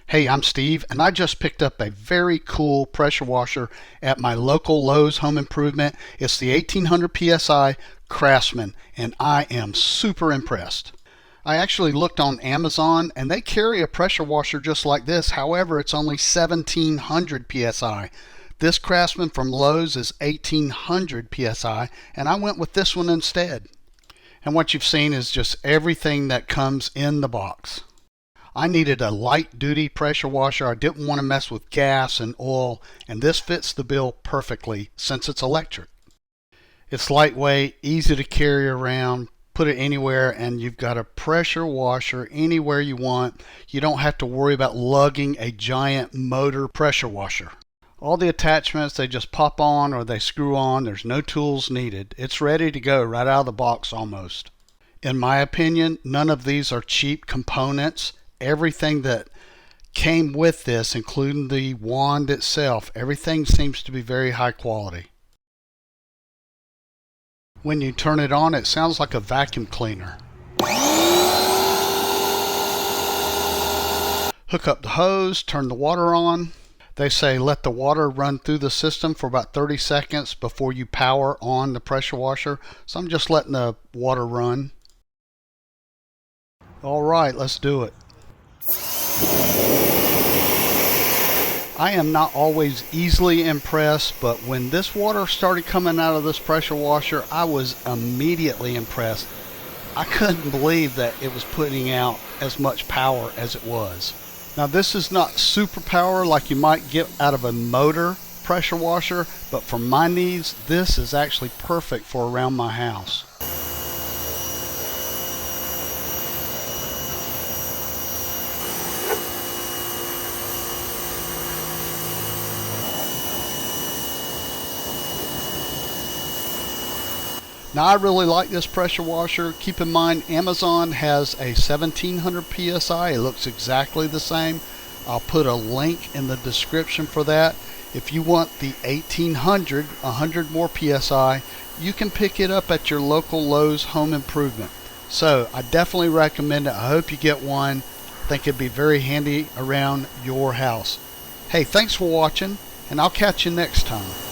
Hey, I'm Steve, and I just picked up a very cool pressure washer at my local Lowe's Home Improvement. It's the 1800 PSI Craftsman, and I am super impressed. I actually looked on Amazon, and they carry a pressure washer just like this. However, it's only 1700 PSI. This Craftsman from Lowe's is 1800 PSI, and I went with this one instead. And what you've seen is just everything that comes in the box. I needed a light duty pressure washer. I didn't want to mess with gas and oil, and this fits the bill perfectly since it's electric. It's lightweight, easy to carry around, put it anywhere, and you've got a pressure washer anywhere you want. You don't have to worry about lugging a giant motor pressure washer. All the attachments, they just pop on or they screw on. There's no tools needed. It's ready to go right out of the box almost. In my opinion, none of these are cheap components. Everything that came with this, including the wand itself, everything seems to be very high quality. When you turn it on, it sounds like a vacuum cleaner. Hook up the hose, turn the water on. They say let the water run through the system for about 30 seconds before you power on the pressure washer. So I'm just letting the water run. All right, let's do it. I am not always easily impressed, but when this water started coming out of this pressure washer, I was immediately impressed. I couldn't believe that it was putting out as much power as it was. Now, this is not super power like you might get out of a motor pressure washer, but for my needs, this is actually perfect for around my house. Now, I really like this pressure washer. Keep in mind, Amazon has a 1700 PSI. It looks exactly the same. I'll put a link in the description for that. If you want the 1800, 100 more PSI, you can pick it up at your local Lowe's Home Improvement. So I definitely recommend it. I hope you get one. I think it'd be very handy around your house. Hey, thanks for watching, and I'll catch you next time.